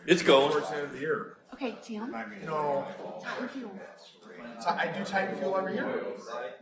It's going. Towards the end of the year. Okay, Tim. No, Titan fuel. I do Titan Fuel every year.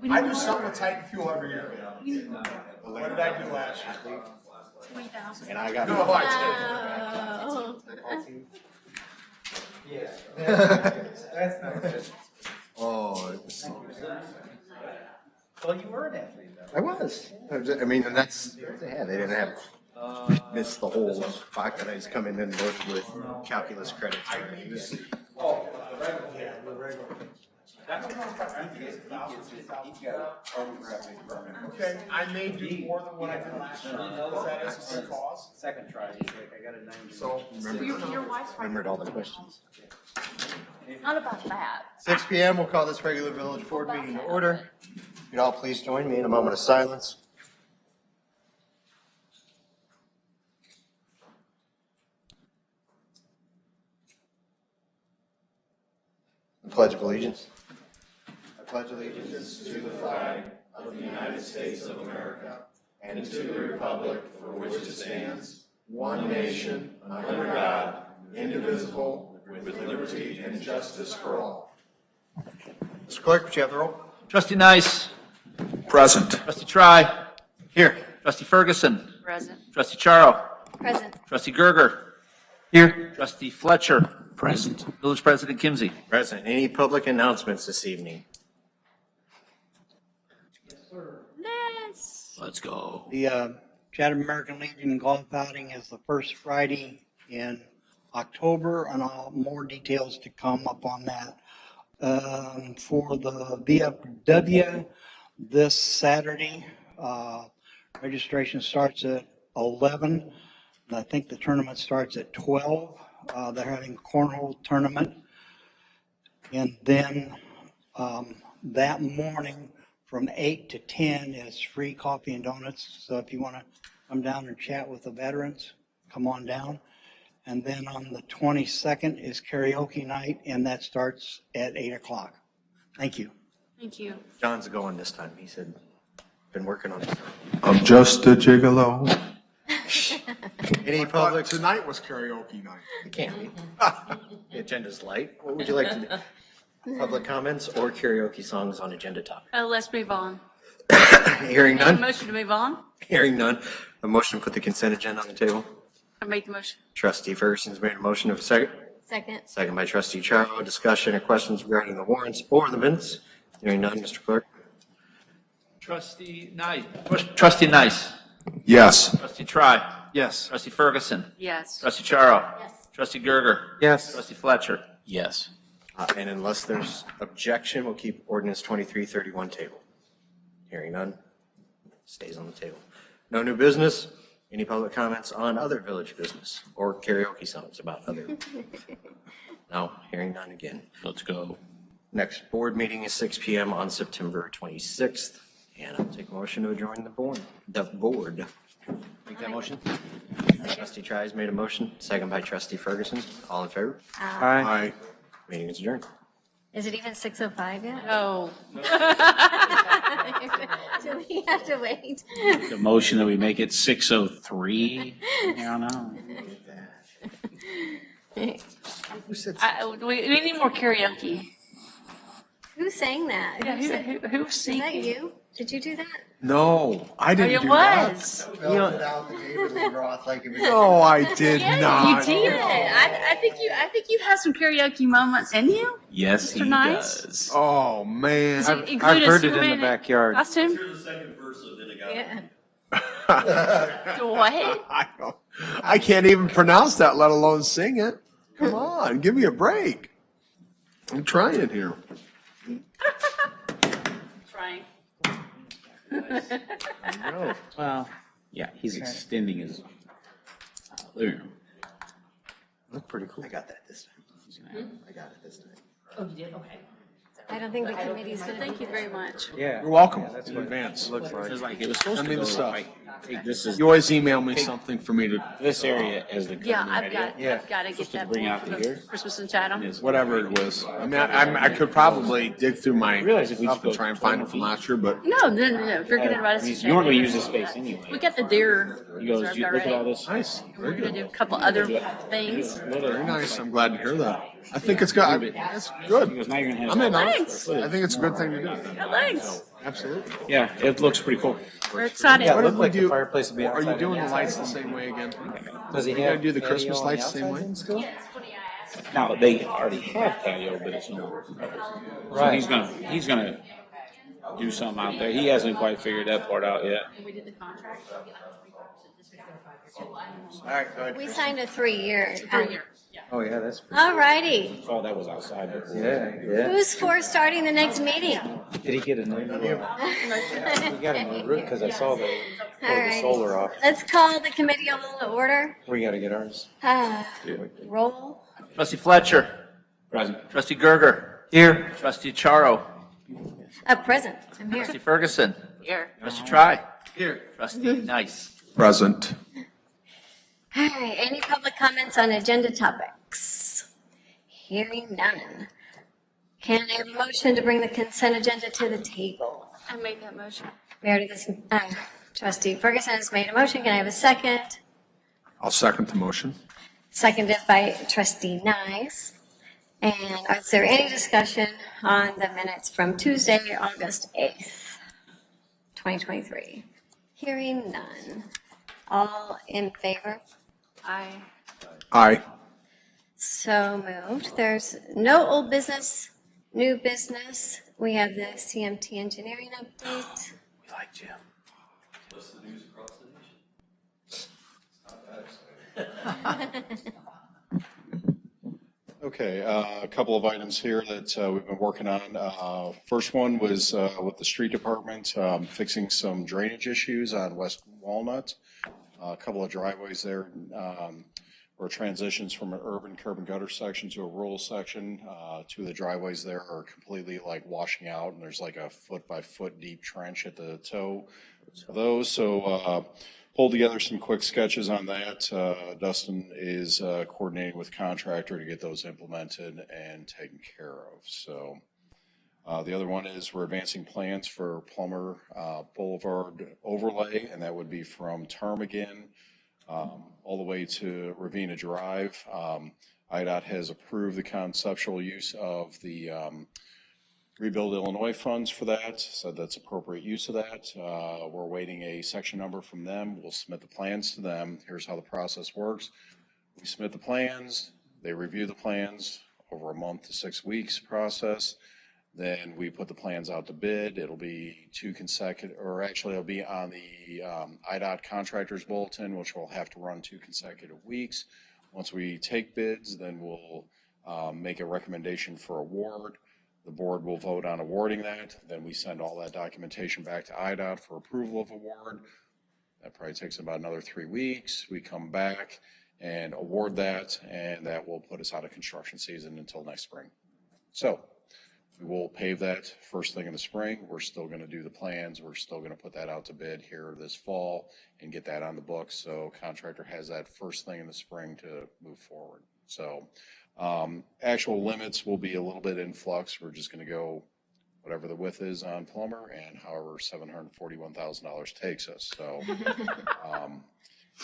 We I need do something with Titan Fuel every year. What did I do last year? 20,000. And I got No, I Oh. oh, Well, you were an athlete, though. I was. I mean, and that's yeah. They didn't have missed the whole fact that I was coming in and working with calculus credits. Okay, I may do more than what I did last year. Is that is a cause? Second try, he's like, I got a 90. So, Your wife's right. Remembered all the questions. Not about that. 6 p.m. We'll call this regular village board meeting to order. You'd all please join me in a moment of silence. The Pledge of Allegiance. I pledge allegiance to the flag of the United States of America and to the republic for which it stands, one nation, under God, indivisible, with liberty and justice for all. Mr. Clerk, would you have the roll? Trustee Nice. Present. Trustee Try. Here. Trustee Ferguson. Present. Trustee Charo. Present. Trustee Gerger. Here. Trustee Fletcher. Present. Village President Kimsey. Present. Any public announcements this evening? Yes. Let's go. The Chatham American Legion golf outing is the first Friday in October, and more details to come up on that. For the VFW this Saturday, registration starts at 11. And I think the tournament starts at 12. They're having a cornhole tournament. And then that morning from 8 to 10 is free coffee and donuts. So if you want to come down and chat with the veterans, come on down. And then on the 22nd is karaoke night, and that starts at 8 o'clock. Thank you. Thank you. John's going this time. He said, been working on it. I'm just a gigolo. Any But public? tonight was karaoke night. It can't be. The agenda's light. What would you like to do? Public comments or karaoke songs on agenda topic? Let's move on. Hearing Make a none? motion to move on. Hearing none. A motion to put the consent agenda on the table. I make the motion. Trustee Ferguson's made a motion of a second. Second. Second by trustee Charo. Discussion or questions regarding the warrants or the minutes? Hearing none, Mr. Clerk. Trustee Nice. Trustee Nice. Yes. Trustee Try. Yes. Trustee Ferguson. Yes. Trustee Charo. Yes. Trustee Gerger. Yes. Trustee Fletcher. Yes. And unless there's objection, we'll keep ordinance 2331 table. Hearing none, stays on the table. No new business. Any public comments on other village business or karaoke songs about other? No, hearing none again. Let's go. Next board meeting is 6 p.m. on September 26th. And I'll take a motion to adjourn the board. Make that motion. Trustee Tries made a motion, second by trustee Ferguson. All in favor? Aye. Meeting is adjourned. Is it even 6:05 yet? No. Do we have to wait? The motion that we make it 6:03. Yeah, no. Who said? We need more karaoke. Who sang that? Yeah, who's Is singing? that you? Did you do that? No, I Oh, didn't it do that. was. Felt it out the neighborly wrath like it was. No, I did Yeah, not. you did. I think you have some karaoke moments in you. Yes, Mr. he Nice? does. Oh, man. Did you include a Superman costume? Yeah. What? I can't even pronounce that, let alone sing it. Come on, give me a break. I'm trying here. Trying. Well, yeah, he's extending his living room. Look pretty cool. I got that this time. I got it this time. Oh, you did? Okay. I don't think the committee's going to. Thank you very much. Yeah. You're welcome Yeah, that's in what advance. it looks like. It was like, it was supposed Send to me go the stuff. like Take this is You always email me something for me to, this area as the. Yeah, garden I've area. got, I've got to get Supposed to that bring for out the ears. Christmas in Chatham. Is whatever it was. I mean, I could probably dig through my realize if we stuff just and go try and find it 20 from last year, but No, no. If you're gonna invite us to You weren't gonna Chatham, use this space anyway. we got the deer He goes, reserved you look at all already. this. nice. We're Very gonna good. do a couple other things. Very nice. I'm glad to hear that. I think it's good. It's He good. goes, now you're gonna have. I'm in on it. Thanks. I think it's a good thing to do. Yeah, thanks. Absolutely. Yeah, it looks pretty cool. We're excited. Yeah, it What looked did we like the do? fireplace would be Are outside. you doing the and lights the inside. same way again? Does he You gotta have do the patio Christmas on lights the the same outside way? then still? Now, they already have patio, but it's no. So Right. he's gonna do something out there. He hasn't quite figured that part out yet. We did the contract. All right, go ahead. We signed a 3-year. Oh, yeah, that's pretty. All righty. All that was outside before. Yeah. Who's for starting the next meeting? Did he get a new? He got a new roof because I saw the All right. solar off. Let's call the committee a little to order. We got to get ours. Roll. Trustee Fletcher. Present. Trustee Gerger. Here. Trustee Charo. Present. I'm here. Trustee Ferguson. Here. Trustee Try. Here. Trustee Nice. Present. All right. Any public comments on agenda topics? Hearing none. Can I have a motion to bring the consent agenda to the table? I made that motion. Meredith, Trustee Ferguson has made a motion. Can I have a second? I'll second the motion. Seconded by Trustee Nice. And is there any discussion on the minutes from Tuesday, August 8th, 2023? Hearing none. All in favor? Aye. So moved. There's no old business, new business. We have the CMT engineering update. We like Jim. Okay, a couple of items here that we've been working on. First one was with the street department, fixing some drainage issues on West Walnut. A couple of driveways there, or transitions from an urban curb and gutter section to a rural section. Two of the driveways there are completely like washing out, and there's like a 4-by-4 deep trench at the toe of those. So pulled together some quick sketches on that. Dustin is coordinating with contractor to get those implemented and taken care of. So the other one is we're advancing plans for Plummer Boulevard overlay, and that would be from Ptarmigan all the way to Ravenna Drive. IDOT has approved the conceptual use of the Rebuild Illinois funds for that, so that's appropriate use of that. We're waiting a section number from them. We'll submit the plans to them. Here's how the process works. We submit the plans, they review the plans over a month to 6 weeks process. Then we put the plans out to bid. It'll be it'll be on the IDOT contractors bulletin, which will have to run 2 consecutive weeks. Once we take bids, then we'll make a recommendation for award. The board will vote on awarding that. Then we send all that documentation back to IDOT for approval of award. That probably takes about another 3 weeks. We come back and award that, and that will put us out of construction season until next spring. So we will pave that first thing in the spring. We're still going to do the plans. We're still going to put that out to bid here this fall and get that on the books. So contractor has that first thing in the spring to move forward. So actual limits will be a little bit in flux. We're just going to go whatever the width is on Plummer and however $741,000 takes us. So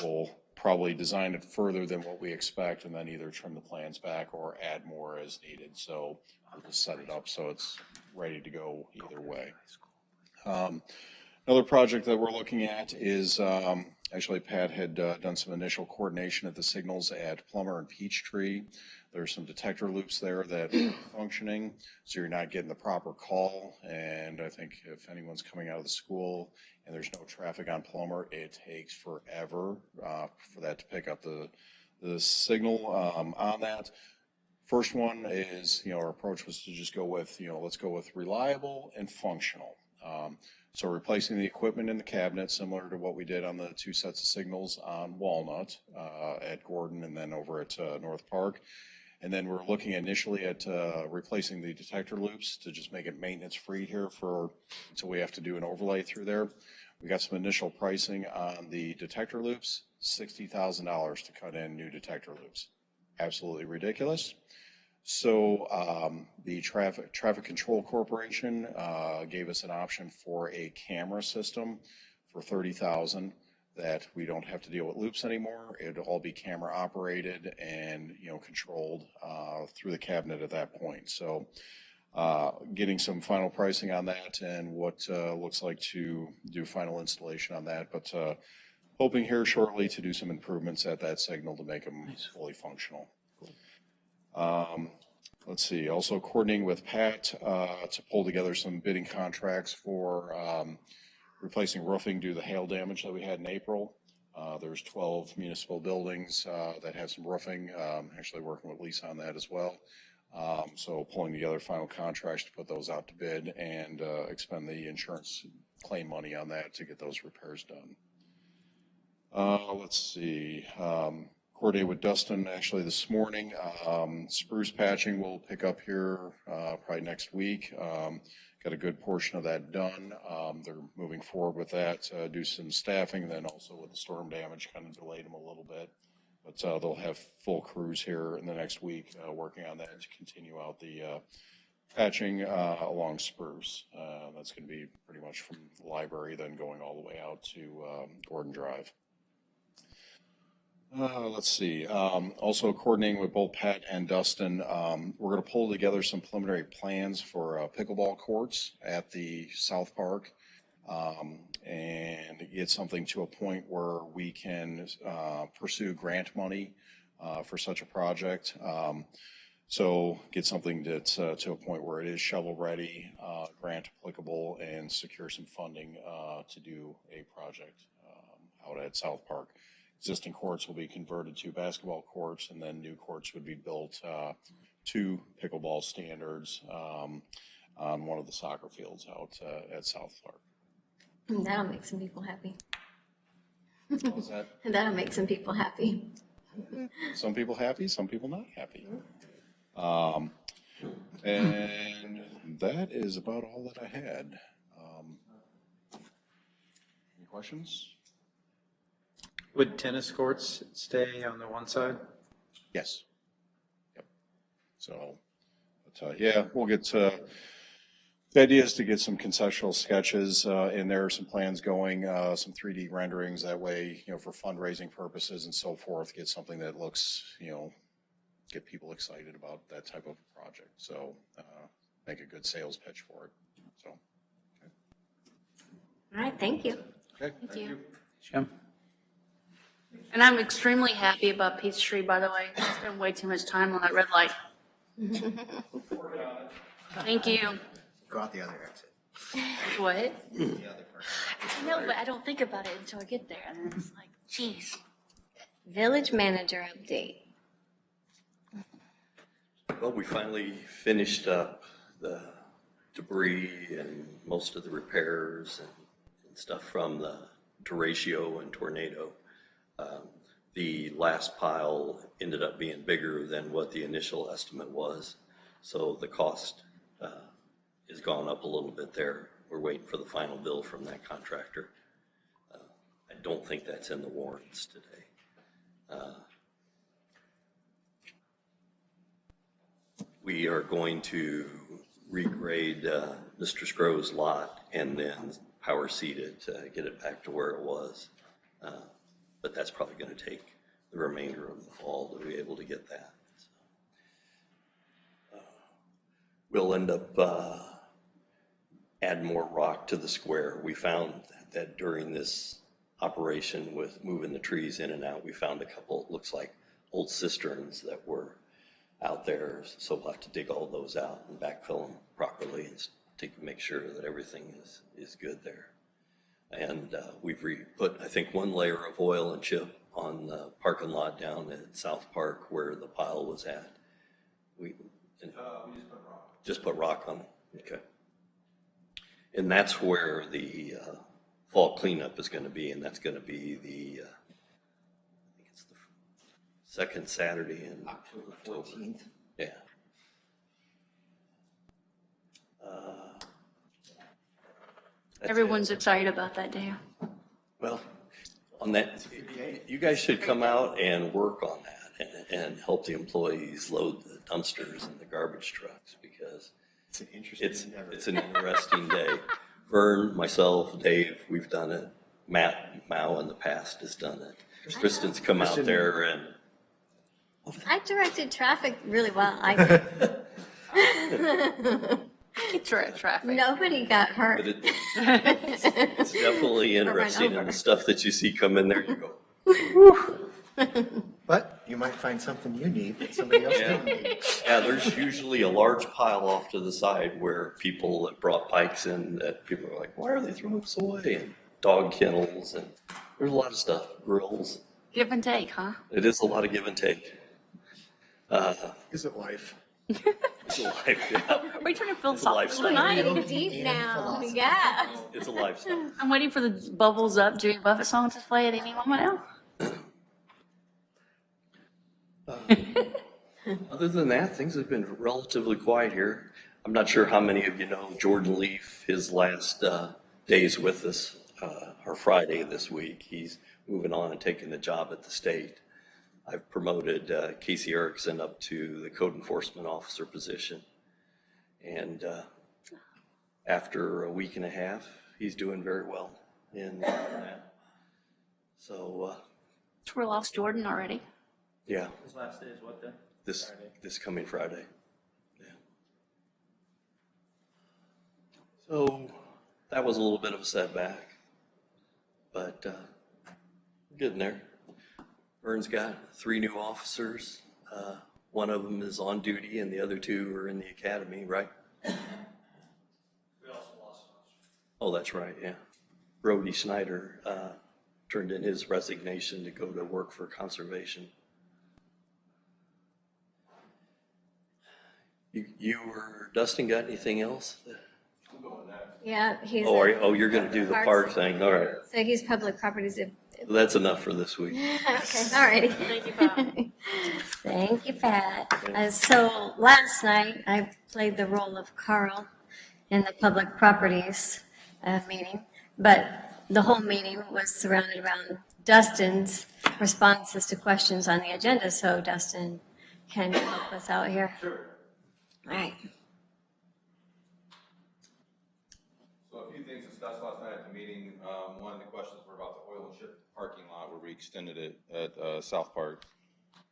we'll probably design it further than what we expect and then either trim the plans back or add more as needed. So we'll just set it up so it's ready to go either way. Another project that we're looking at is actually Pat had done some initial coordination at the signals at Plummer and Peachtree. There's some detector loops there that aren't functioning, so you're not getting the proper call. And I think if anyone's coming out of the school and there's no traffic on Plummer, it takes forever for that to pick up the signal on that. First one is, our approach was to just go with, let's go with reliable and functional. So replacing the equipment in the cabinet, similar to what we did on the 2 sets of signals on Walnut at Gordon and then over at North Park. And then we're looking initially at replacing the detector loops to just make it maintenance free here until we have to do an overlay through there. We got some initial pricing on the detector loops, $60,000 to cut in new detector loops. Absolutely ridiculous. So the Traffic Control Corporation gave us an option for a camera system for $30,000 that we don't have to deal with loops anymore. It'll all be camera operated and, you know, controlled through the cabinet at that point. So getting some final pricing on that and what looks like to do final installation on that, but hoping here shortly to do some improvements at that signal to make them fully functional. Let's see, also coordinating with Pat to pull together some bidding contracts for replacing roofing due to the hail damage that we had in April. There's 12 municipal buildings that have some roofing, actually working with Lisa on that as well. So pulling together final contracts to put those out to bid and expend the insurance claim money on that to get those repairs done. Let's see, coordinate with Dustin actually this morning. Spruce patching will pick up here probably next week. Got a good portion of that done. They're moving forward with that, do some staffing, then also with the storm damage kind of delayed them a little bit. But they'll have full crews here in the next week working on that to continue out the patching along Spruce. That's going to be pretty much from the library, then going all the way out to Gordon Drive. Let's see. Also coordinating with both Pat and Dustin, we're going to pull together some preliminary plans for pickleball courts at the South Park and get something to a point where we can pursue grant money for such a project. So get something that's to a point where it is shovel ready, grant applicable, and secure some funding to do a project out at South Park. Existing courts will be converted to basketball courts, and then new courts would be built to pickleball standards on one of the soccer fields out at South Park. That'll make some people happy. What was that? That'll make some people happy. Some people happy, some people not happy. And that is about all that I had. Any questions? Would tennis courts stay on the one side? Yes. Yep. So, but, yeah, we'll get the idea is to get some conceptual sketches in there, some plans going, some 3D renderings. That way, you know, for fundraising purposes and so forth, get something that looks, you know, get people excited about that type of project. So, make a good sales pitch for it. So, okay. All right, thank you. Okay. Thank you. Jim? And I'm extremely happy about Peachtree, by the way. I spent way too much time on that red light. Thank you. Go out the other exit. What? The other person. No, but I don't think about it until I get there. And then it's like, geez. Village manager update. Well, we finally finished up the debris and most of the repairs and stuff from the derecho and tornado. The last pile ended up being bigger than what the initial estimate was, so the cost has gone up a little bit there. We're waiting for the final bill from that contractor. I don't think that's in the warrants today. We are going to regrade Mr. Scro's lot and then power seed it to get it back to where it was. But that's probably going to take the remainder of the fall to be able to get that. So, we'll end up add more rock to the square. We found that during this operation with moving the trees in and out, we found a couple, it looks like old cisterns that were out there. So we'll have to dig all those out and backfill them properly and to make sure that everything is good there. And we've put, I think, one layer of oil and chip on the parking lot down at South Park where the pile was at. We just put rock. Just put rock on it? Okay. And that's where the fall cleanup is going to be, and that's going to be the, I think it's the second Saturday in October 14th. Yeah. Everyone's excited about that day. Well, on that, you guys should come out and work on that and help the employees load the dumpsters and the garbage trucks, because It's an interesting it's an interesting day. Vern, myself, Dave, we've done it. Matt Mao in the past has done it. Kristen's come out there and I directed traffic really well. I did. Traffic. Nobody got hurt. but it's definitely interesting, and the stuff that you see come in there, you go, But you might find something you need that somebody else didn't need. yeah, there's usually a large pile off to the side where people that brought bikes in, that people are like, why are they throwing this away? And dog kennels, and there's a lot of stuff, grills. Give and take, huh? It is a lot of give and take. Is it life? It's a life, yeah. Are you trying to fill It's a lifestyle. tonight? Getting deep now. Yeah. It's a lifestyle. I'm waiting for the Bubbles Up Jimmy Buffett song to play at any moment now. Other than that, things have been relatively quiet here. I'm not sure how many of you know Jordan Leaf. His last days with us are Friday this week. He's moving on and taking the job at the state. I've promoted Casey Erickson up to the code enforcement officer position. And after a week and a half, he's doing very well in that. So, We lost Jordan already. yeah, His last day is what then? this coming Friday. Yeah. So that was a little bit of a setback, but we're getting there. Vern's got 3 new officers. One of them is on duty and the other 2 are in the academy, right? We also lost an officer. Oh, that's right, yeah. Brody Schneider turned in his resignation to go to work for conservation. You or Dustin got anything else? Yeah, he's. Oh, you're gonna do the park thing, all right. So he's public properties. That's enough for this week. Okay, all righty. Thank you, Bob. Thank you, Pat. So last night, I played the role of Carl in the public properties meeting, but the whole meeting was surrounded around Dustin's responses to questions on the agenda. So Dustin, can you help us out here? Sure. All right. So a few things discussed last night at the meeting. One of the questions were about the oil and ship parking lot where we extended it at South Park,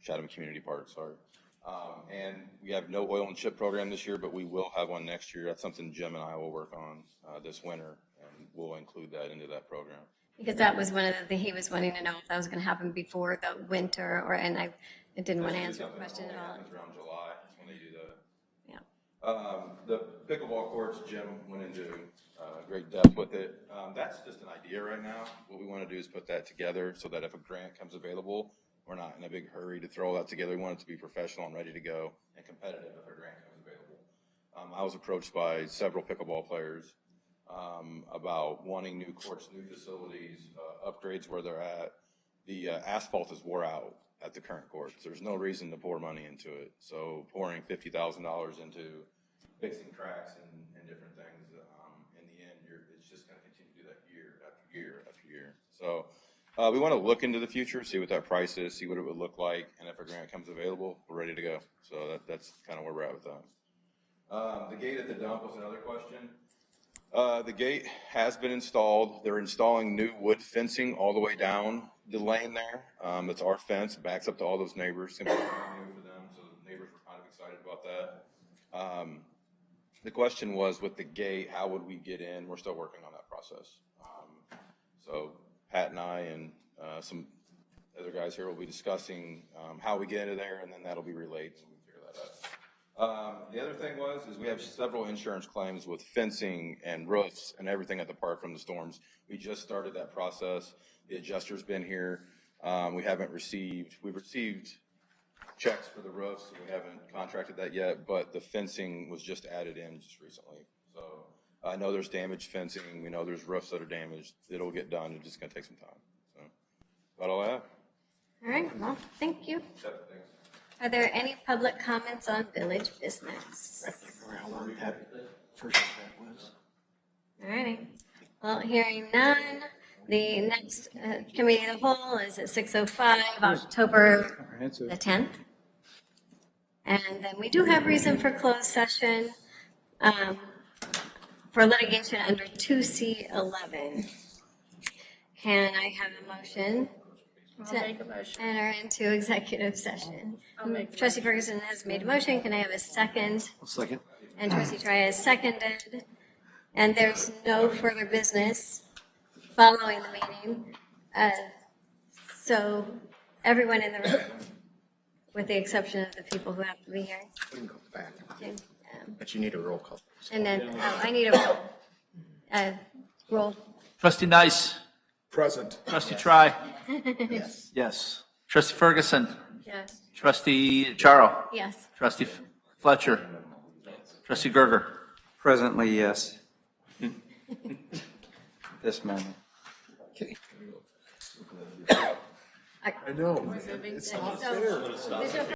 Chatham Community Park, sorry. And we have no oil and chip program this year, but we will have one next year. That's something Jim and I will work on this winter, and we'll include that into that program. Because that was one of the things he was wanting to know if that was going to happen before the winter, or and I didn't want to answer the question at all. Happens around July when they do that. Yeah. The pickleball courts, Jim went into great depth with it. That's just an idea right now. What we want to do is put that together so that if a grant comes available, we're not in a big hurry to throw that together. We want it to be professional and ready to go and competitive if a grant comes available. I was approached by several pickleball players about wanting new courts, new facilities, upgrades where they're at. The asphalt is wore out at the current courts. There's no reason to pour money into it. So pouring $50,000 into fixing cracks and different things, in the end, it's just going to continue to do that year after year after year. So we want to look into the future, see what that price is, see what it would look like, and if a grant comes available, we're ready to go. So that's kind of where we're at with that. The gate at the dump was another question. The gate has been installed. They're installing new wood fencing all the way down the lane there. It's our fence, backs up to all those neighbors. It's gonna be new for them, so the neighbors were kind of excited about that. The question was with the gate, how would we get in? We're still working on that process. So Pat and I and some other guys here will be discussing how we get into there, and then that'll be relayed and we figure that out. The other thing is we have several insurance claims with fencing and roofs and everything at the park from the storms. We just started that process. The adjuster's been here. We've received checks for the roofs. We haven't contracted that yet, but the fencing was just added in just recently. So I know there's damaged fencing. We know there's roofs that are damaged. It'll get done. It's just gonna take some time. So that's all I have. All right. Well, thank you. Thanks. Are there any public comments on village business? How long that first that was. All right. Well, hearing none, The next committee of the whole is at 6:05, October the 10th. And then we do have reason for closed session for litigation under 2C11. Can I have a motion I'll make a motion. enter into executive session? I'll make a Trustee Ferguson has made a motion. Can I have a second? Second. And Trustee Trias has seconded. And there's no further business following the meeting. So everyone in the room, with the exception of the people who have to be here. We can go back, Okay, but you need a roll call. And then, I need a roll. Trustee Nice. Present. Trustee Try. Yes. Yes. Trustee Ferguson. Yes. Trustee Charo. Yes. Trustee Fletcher. Trustee Gerger. Presently, yes. This moment. I know. So,